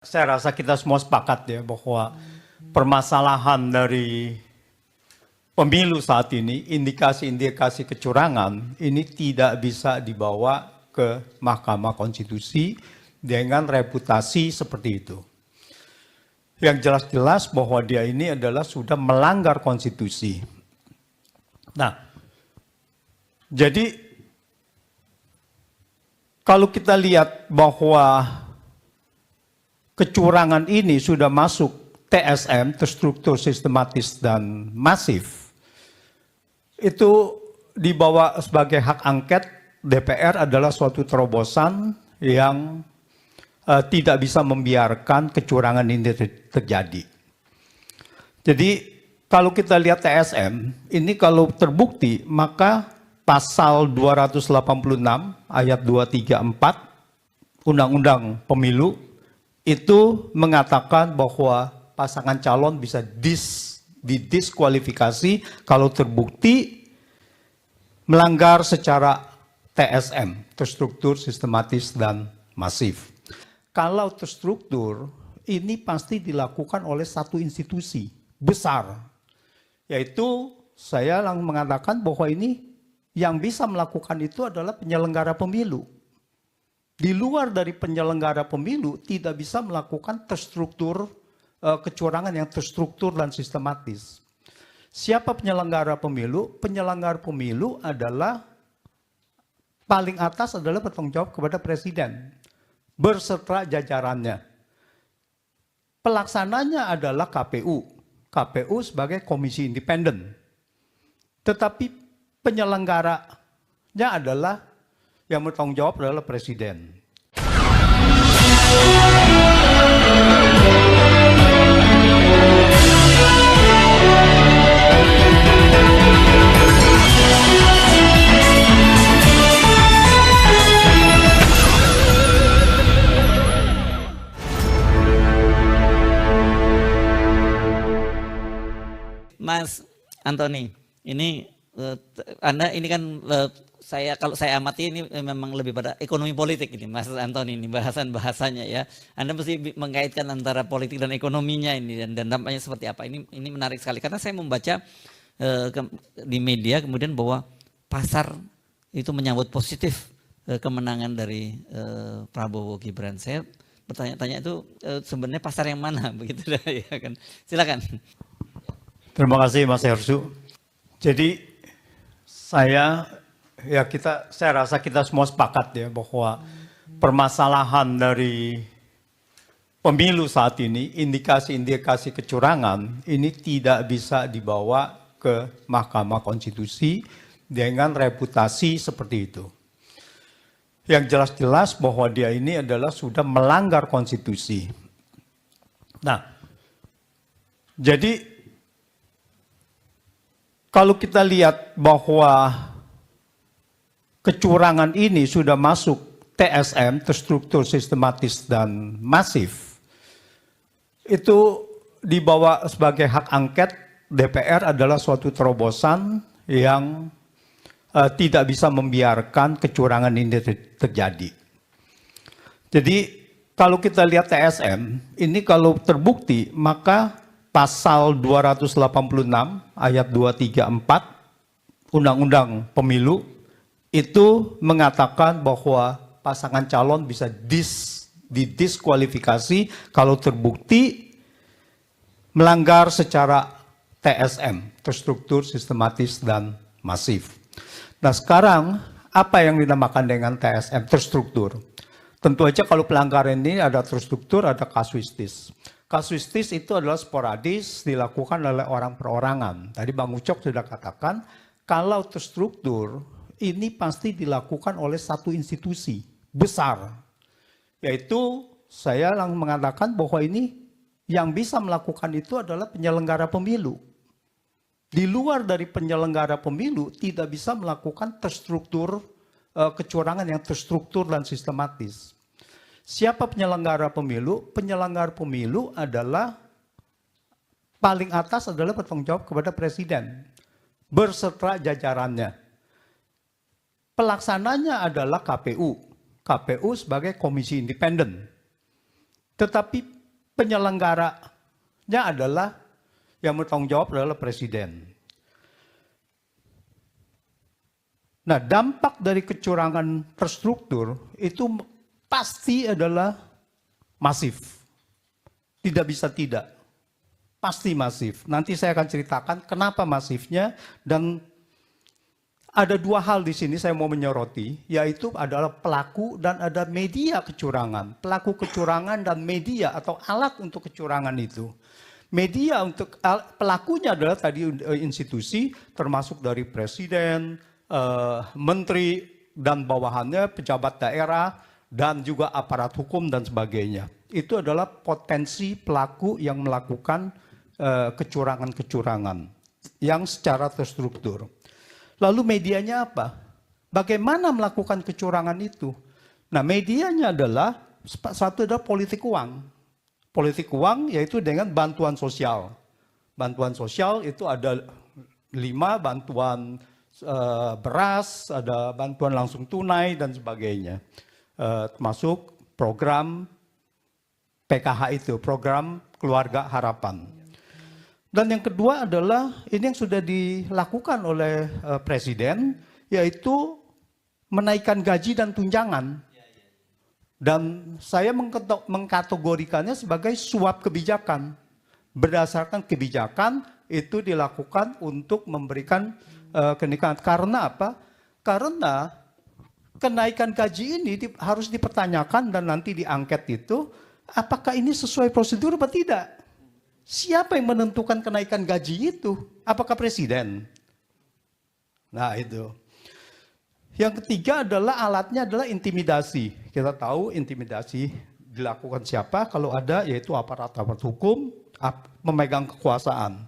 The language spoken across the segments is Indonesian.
Saya rasa kita semua sepakat ya bahwa permasalahan dari pemilu saat ini, indikasi-indikasi kecurangan ini tidak bisa dibawa ke Mahkamah Konstitusi dengan reputasi seperti itu. Yang jelas-jelas bahwa dia ini adalah sudah melanggar konstitusi. Nah, jadi kalau kita lihat bahwa kecurangan ini sudah masuk TSM, terstruktur, sistematis, dan masif, itu dibawa sebagai hak angket DPR adalah suatu terobosan yang tidak bisa membiarkan kecurangan ini terjadi. Jadi kalau kita lihat TSM, ini kalau terbukti maka pasal 286 ayat 234 Undang-Undang Pemilu itu mengatakan bahwa pasangan calon bisa didiskualifikasi kalau terbukti melanggar secara TSM, terstruktur, sistematis, dan masif. Kalau terstruktur, ini pasti dilakukan oleh satu institusi besar, yaitu saya mengatakan bahwa ini yang bisa melakukan itu adalah penyelenggara pemilu. Di luar dari penyelenggara pemilu tidak bisa melakukan terstruktur kecurangan yang terstruktur dan sistematis. Siapa penyelenggara pemilu? Penyelenggara pemilu adalah paling atas adalah bertanggung jawab kepada presiden berserta jajarannya. Pelaksananya adalah KPU. KPU sebagai komisi independen. Tetapi penyelenggaranya adalah yang bertanggung jawab adalah presiden. Mas Antoni, ini Anda ini kan kalau saya amati ini memang lebih pada ekonomi politik ini, Mas Antoni, ini bahasanya ya. Anda mesti mengaitkan antara politik dan ekonominya ini dan dampaknya seperti apa. Ini menarik sekali karena saya membaca di media kemudian bahwa pasar itu menyambut positif kemenangan dari Prabowo Gibran. Saya bertanya-tanya itu sebenarnya pasar yang mana begitu ya kan. Silakan. Terima kasih Mas Hersu. Jadi saya rasa kita semua sepakat ya bahwa permasalahan dari pemilu saat ini, indikasi-indikasi kecurangan ini tidak bisa dibawa ke Mahkamah Konstitusi dengan reputasi seperti itu. Yang jelas-jelas bahwa dia ini adalah sudah melanggar konstitusi. Nah, jadi kalau kita lihat bahwa kecurangan ini sudah masuk TSM, terstruktur, sistematis, dan masif, itu dibawa sebagai hak angket DPR adalah suatu terobosan yang tidak bisa membiarkan kecurangan ini terjadi. Jadi kalau kita lihat TSM, ini kalau terbukti maka pasal 286 ayat 234 Undang-Undang Pemilu itu mengatakan bahwa pasangan calon bisa didiskualifikasi kalau terbukti melanggar secara TSM, terstruktur, sistematis, dan masif. Nah sekarang apa yang dinamakan dengan TSM, terstruktur? Tentu aja kalau pelanggaran ini ada terstruktur, ada kasuistis. Kasuistis itu adalah sporadis, dilakukan oleh orang perorangan. Tadi Bang Ucok sudah katakan, kalau terstruktur, ini pasti dilakukan oleh satu institusi besar. Yaitu saya mengatakan bahwa ini yang bisa melakukan itu adalah penyelenggara pemilu. Di luar dari penyelenggara pemilu tidak bisa melakukan terstruktur kecurangan yang terstruktur dan sistematis. Siapa penyelenggara pemilu? Penyelenggara pemilu adalah paling atas adalah bertanggung jawab kepada presiden berserta jajarannya. Pelaksananya adalah KPU. KPU sebagai komisi independen. Tetapi penyelenggaranya adalah, yang bertanggung jawab adalah presiden. Nah, dampak dari kecurangan terstruktur itu pasti adalah masif. Tidak bisa tidak. Pasti masif. Nanti saya akan ceritakan kenapa masifnya, dan ada dua hal di sini saya mau menyoroti, yaitu adalah pelaku dan ada media kecurangan. Pelaku kecurangan dan media atau alat untuk kecurangan itu. Media untuk pelakunya adalah tadi institusi, termasuk dari presiden, menteri dan bawahannya, pejabat daerah, dan juga aparat hukum dan sebagainya. Itu adalah potensi pelaku yang melakukan kecurangan-kecurangan yang secara terstruktur. Lalu medianya apa? Bagaimana melakukan kecurangan itu? Nah, medianya adalah, satu adalah politik uang. Politik uang yaitu dengan bantuan sosial. Bantuan sosial itu ada 5, bantuan beras, ada bantuan langsung tunai dan sebagainya. Termasuk program PKH itu, program Keluarga Harapan. Dan yang kedua adalah ini yang sudah dilakukan oleh presiden, yaitu menaikkan gaji dan tunjangan. Dan saya mengkategorikannya sebagai suap kebijakan. Berdasarkan kebijakan itu dilakukan untuk memberikan kenaikan. Karena apa? Karena kenaikan gaji ini harus dipertanyakan dan nanti diangket itu, apakah ini sesuai prosedur atau tidak? Siapa yang menentukan kenaikan gaji itu? Apakah presiden? Nah, itu. Yang ketiga adalah alatnya adalah intimidasi. Kita tahu intimidasi dilakukan siapa? Kalau ada, yaitu aparat-aparat hukum memegang kekuasaan.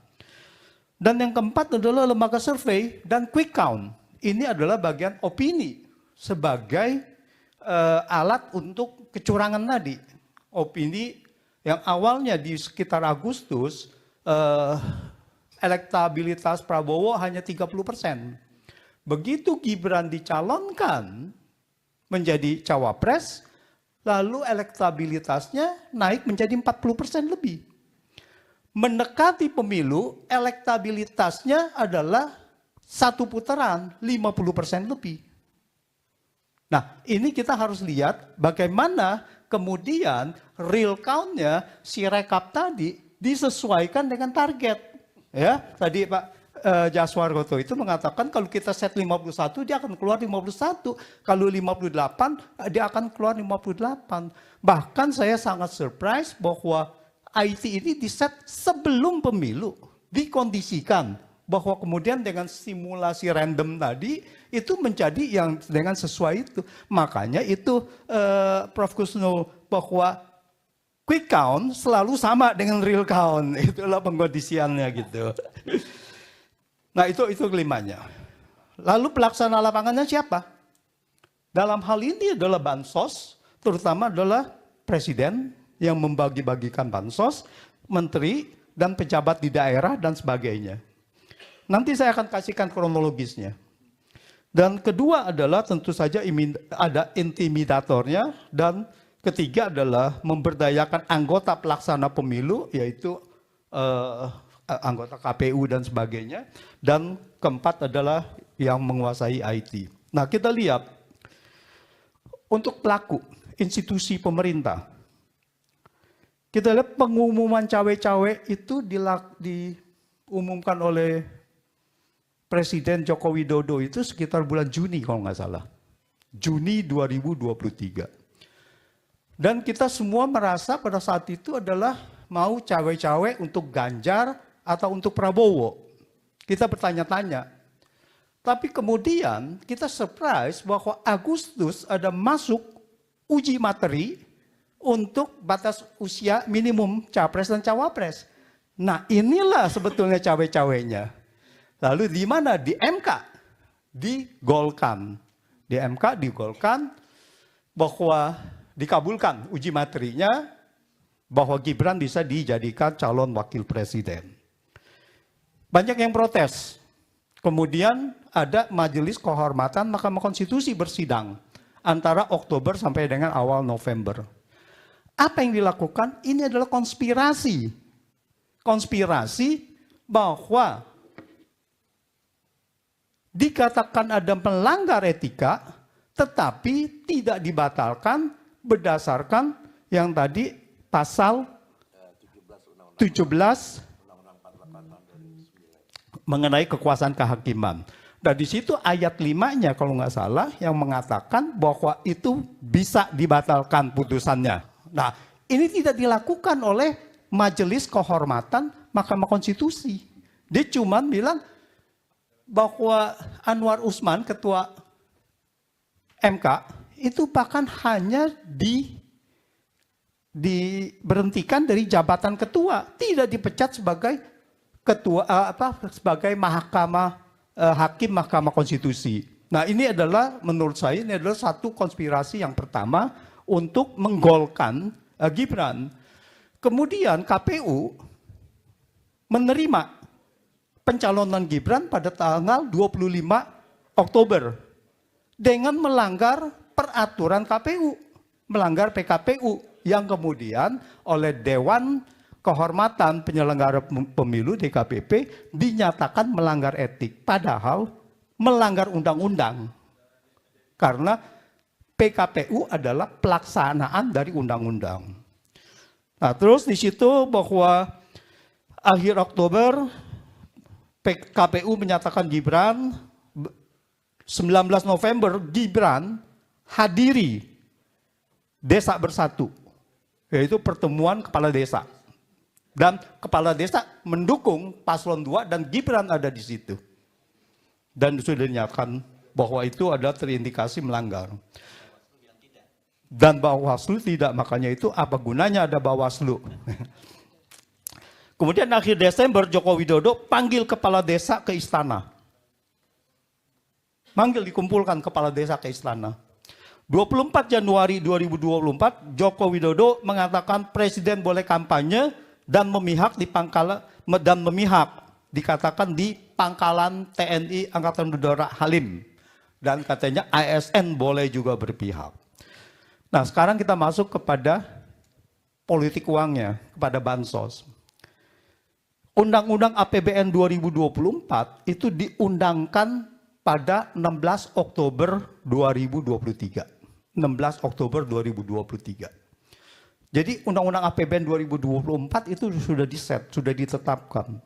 Dan yang keempat adalah lembaga survei dan quick count. Ini adalah bagian opini sebagai alat untuk kecurangan tadi. Opini yang awalnya di sekitar Agustus, elektabilitas Prabowo hanya 30%. Begitu Gibran dicalonkan menjadi cawapres, lalu elektabilitasnya naik menjadi 40% lebih. Mendekati pemilu, elektabilitasnya adalah satu putaran 50% lebih. Nah, ini kita harus lihat bagaimana kemudian real count-nya si rekap tadi disesuaikan dengan target. Ya, tadi Pak Jaswargoto itu mengatakan kalau kita set 51 dia akan keluar 51, kalau 58 dia akan keluar 58. Bahkan saya sangat surprise bahwa IT ini diset sebelum pemilu, dikondisikan bahwa kemudian dengan simulasi random tadi itu menjadi yang dengan sesuai itu. Makanya itu Prof. Kusno bahwa quick count selalu sama dengan real count. Itulah pengkondisiannya gitu. Nah, itu kelimanya. Lalu pelaksana lapangannya siapa? Dalam hal ini adalah bansos, terutama adalah presiden yang membagi-bagikan bansos, menteri dan pejabat di daerah dan sebagainya. Nanti saya akan kasihkan kronologisnya. Dan kedua adalah tentu saja ada intimidatornya, dan ketiga adalah memberdayakan anggota pelaksana pemilu, yaitu anggota KPU dan sebagainya. Dan keempat adalah yang menguasai IT. Nah, kita lihat untuk pelaku institusi pemerintah. Kita lihat pengumuman cawe-cawe itu diumumkan oleh Presiden Joko Widodo itu sekitar bulan Juni kalau nggak salah. Juni 2023. Dan kita semua merasa pada saat itu adalah mau cawe-cawe untuk Ganjar atau untuk Prabowo. Kita bertanya-tanya. Tapi kemudian kita surprise bahwa Agustus ada masuk uji materi untuk batas usia minimum capres dan cawapres. Nah, inilah sebetulnya cawe-cawenya. Lalu di mana? Di MK. Digolkan. Di MK digolkan bahwa dikabulkan uji materinya bahwa Gibran bisa dijadikan calon wakil presiden. Banyak yang protes. Kemudian ada Majelis Kehormatan Mahkamah Konstitusi bersidang antara Oktober sampai dengan awal November. Apa yang dilakukan? Ini adalah konspirasi. Konspirasi bahwa dikatakan ada melanggar etika, tetapi tidak dibatalkan berdasarkan yang tadi pasal 17 mengenai kekuasaan kehakiman. Dan di situ ayat 5-nya kalau nggak salah yang mengatakan bahwa itu bisa dibatalkan putusannya. Nah, ini tidak dilakukan oleh Majelis Kehormatan Mahkamah Konstitusi. Dia cuma bilang bahwa Anwar Usman, ketua MK, itu bahkan hanya diberhentikan dari jabatan ketua, tidak dipecat sebagai ketua sebagai hakim Mahkamah Konstitusi. Nah, ini adalah menurut saya ini adalah satu konspirasi yang pertama untuk menggolkan Gibran. Kemudian KPU menerima pencalonan Gibran pada tanggal 25 Oktober dengan melanggar peraturan KPU, melanggar PKPU yang kemudian oleh Dewan Kehormatan Penyelenggara Pemilu DKPP dinyatakan melanggar etik, padahal melanggar undang-undang. Karena PKPU adalah pelaksanaan dari undang-undang. Nah, terus di situ bahwa akhir Oktober KPU menyatakan Gibran, 19 November Gibran hadiri Desa Bersatu, yaitu pertemuan kepala desa. Dan kepala desa mendukung paslon 2 dan Gibran ada di situ. Dan sudah dinyatakan bahwa itu ada terindikasi melanggar. Dan Bawaslu tidak, makanya itu apa gunanya ada Bawaslu. Kemudian akhir Desember Joko Widodo panggil kepala desa ke istana. Dikumpulkan kepala desa ke istana. 24 Januari 2024 Joko Widodo mengatakan presiden boleh kampanye dan memihak dikatakan di pangkalan TNI Angkatan Udara Halim, dan katanya ASN boleh juga berpihak. Nah, sekarang kita masuk kepada politik uangnya, kepada bansos. Undang-Undang APBN 2024 itu diundangkan pada 16 Oktober 2023. 16 Oktober 2023. Jadi Undang-Undang APBN 2024 itu sudah diset, sudah ditetapkan.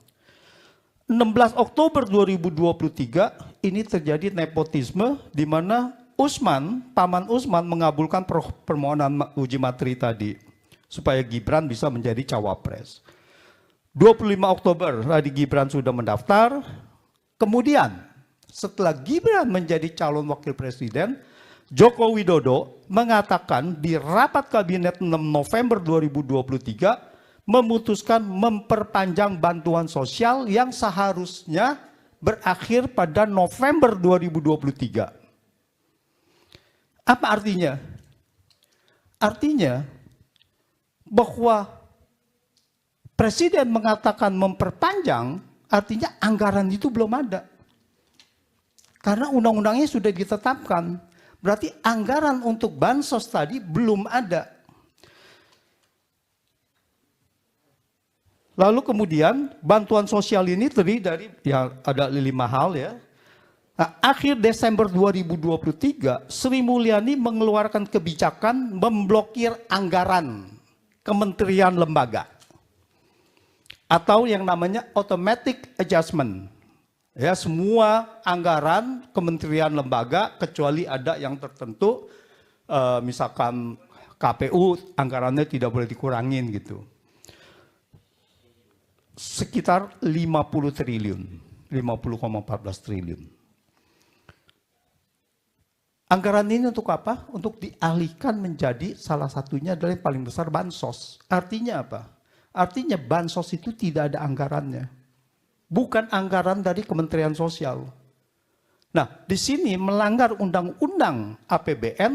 16 Oktober 2023 ini terjadi nepotisme di mana Paman Usman mengabulkan permohonan uji materi tadi supaya Gibran bisa menjadi cawapres. 25 Oktober tadi Gibran sudah mendaftar. Kemudian setelah Gibran menjadi calon wakil presiden, Joko Widodo mengatakan di rapat kabinet 6 November 2023 memutuskan memperpanjang bantuan sosial yang seharusnya berakhir pada November 2023. Apa artinya? Artinya bahwa Presiden mengatakan memperpanjang, artinya anggaran itu belum ada. Karena undang-undangnya sudah ditetapkan. Berarti anggaran untuk bansos tadi belum ada. Lalu kemudian bantuan sosial ini terdiri dari ada 5 hal ya. Nah, akhir Desember 2023 Sri Mulyani mengeluarkan kebijakan memblokir anggaran kementerian lembaga atau yang namanya automatic adjustment. Ya, semua anggaran kementerian lembaga kecuali ada yang tertentu, misalkan KPU anggarannya tidak boleh dikurangin gitu. Sekitar 50 triliun, 50,14 triliun. Anggaran ini untuk apa? Untuk dialihkan menjadi salah satunya adalah yang paling besar bansos. Artinya apa? Artinya bansos itu tidak ada anggarannya. Bukan anggaran dari Kementerian Sosial. Nah, di sini melanggar Undang-Undang APBN,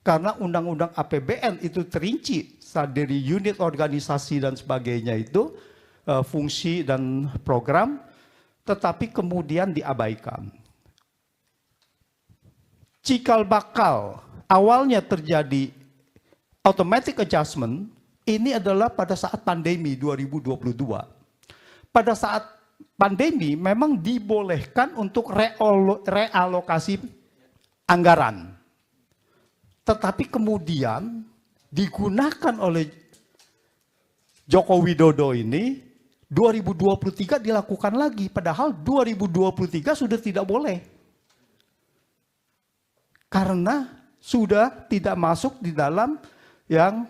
karena Undang-Undang APBN itu terinci dari unit organisasi dan sebagainya itu, fungsi dan program, tetapi kemudian diabaikan. Cikal bakal awalnya terjadi automatic adjustment ini adalah pada saat pandemi 2022. Pada saat pandemi memang dibolehkan untuk realokasi anggaran. Tetapi kemudian digunakan oleh Joko Widodo ini 2023 dilakukan lagi, padahal 2023 sudah tidak boleh. Karena sudah tidak masuk di dalam yang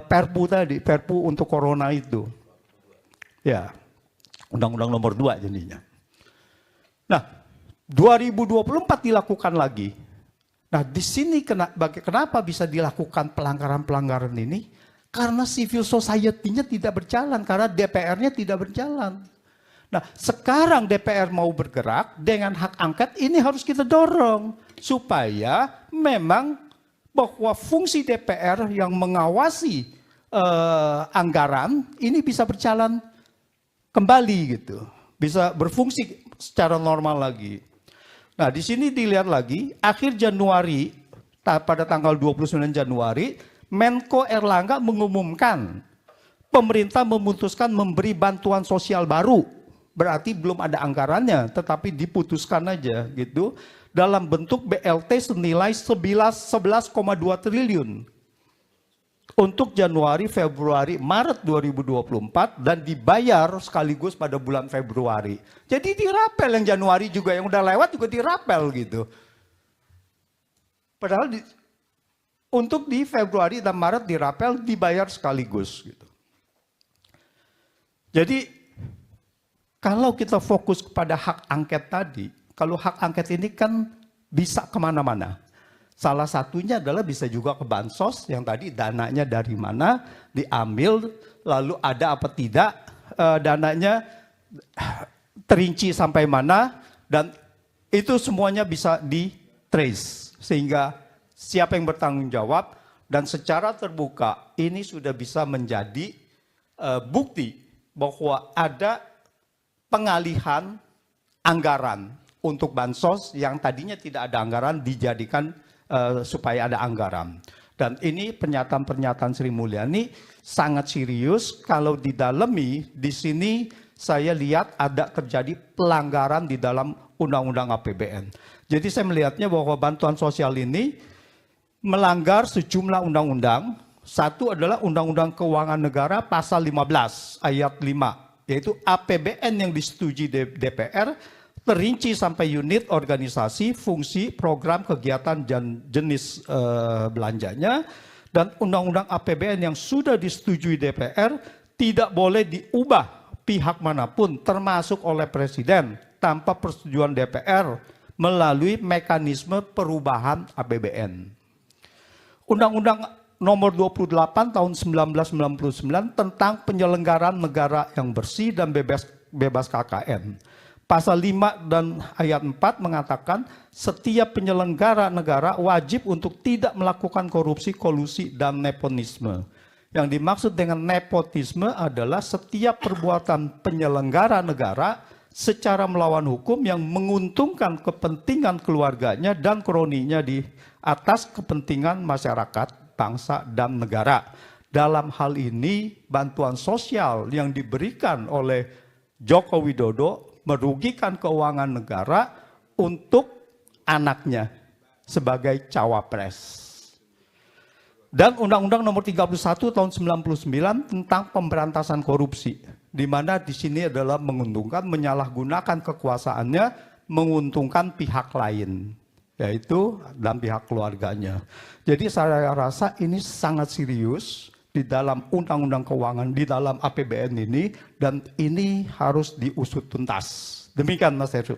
Perpu tadi, Perpu untuk Corona itu. Ya, Undang-Undang nomor 2 jadinya. Nah, 2024 dilakukan lagi. Nah, di sini kenapa bisa dilakukan pelanggaran-pelanggaran ini? Karena civil society-nya tidak berjalan, karena DPR-nya tidak berjalan. Nah, sekarang DPR mau bergerak dengan hak angket, ini harus kita dorong. Supaya memang bahwa fungsi DPR yang mengawasi anggaran, ini bisa berjalan kembali gitu. Bisa berfungsi secara normal lagi. Nah, di sini dilihat lagi, akhir Januari, pada tanggal 29 Januari, Menko Erlangga mengumumkan pemerintah memutuskan memberi bantuan sosial baru. Berarti belum ada anggarannya, tetapi diputuskan aja gitu. Dalam bentuk BLT senilai 11,2 triliun. Untuk Januari, Februari, Maret 2024 dan dibayar sekaligus pada bulan Februari. Jadi dirapel yang Januari juga, yang udah lewat juga dirapel gitu. Padahal untuk di Februari dan Maret dirapel, dibayar sekaligus gitu. Jadi kalau kita fokus kepada hak angket tadi, kalau hak angket ini kan bisa kemana-mana. Salah satunya adalah bisa juga ke bansos, yang tadi dananya dari mana diambil, lalu ada apa tidak dananya, terinci sampai mana, dan itu semuanya bisa di-trace. Sehingga siapa yang bertanggung jawab, dan secara terbuka ini sudah bisa menjadi bukti bahwa ada pengalihan anggaran untuk bansos yang tadinya tidak ada anggaran dijadikan supaya ada anggaran. Dan ini pernyataan-pernyataan Sri Mulyani sangat serius. Kalau didalami, di sini saya lihat ada terjadi pelanggaran di dalam Undang-Undang APBN. Jadi saya melihatnya bahwa bantuan sosial ini melanggar sejumlah undang-undang. Satu adalah Undang-Undang Keuangan Negara pasal 15 ayat 5, yaitu APBN yang disetujui DPR terinci sampai unit, organisasi, fungsi, program, kegiatan, dan jenis belanjanya. Dan Undang-Undang APBN yang sudah disetujui DPR tidak boleh diubah pihak manapun, termasuk oleh Presiden, tanpa persetujuan DPR melalui mekanisme perubahan APBN. Undang-Undang nomor 28 tahun 1999 tentang penyelenggaraan negara yang bersih dan bebas KKN. Pasal 5 dan ayat 4 mengatakan setiap penyelenggara negara wajib untuk tidak melakukan korupsi, kolusi, dan nepotisme. Yang dimaksud dengan nepotisme adalah setiap perbuatan penyelenggara negara secara melawan hukum yang menguntungkan kepentingan keluarganya dan kroninya di atas kepentingan masyarakat, bangsa, dan negara. Dalam hal ini, bantuan sosial yang diberikan oleh Joko Widodo merugikan keuangan negara untuk anaknya sebagai cawapres. Dan Undang-Undang nomor 31 tahun 99 tentang pemberantasan korupsi, di mana di sini adalah menguntungkan, menyalahgunakan kekuasaannya, menguntungkan pihak lain, yaitu dan pihak keluarganya. Jadi saya rasa ini sangat serius di dalam Undang-Undang Keuangan, di dalam APBN ini, dan ini harus diusut tuntas. Demikian Mas Heru.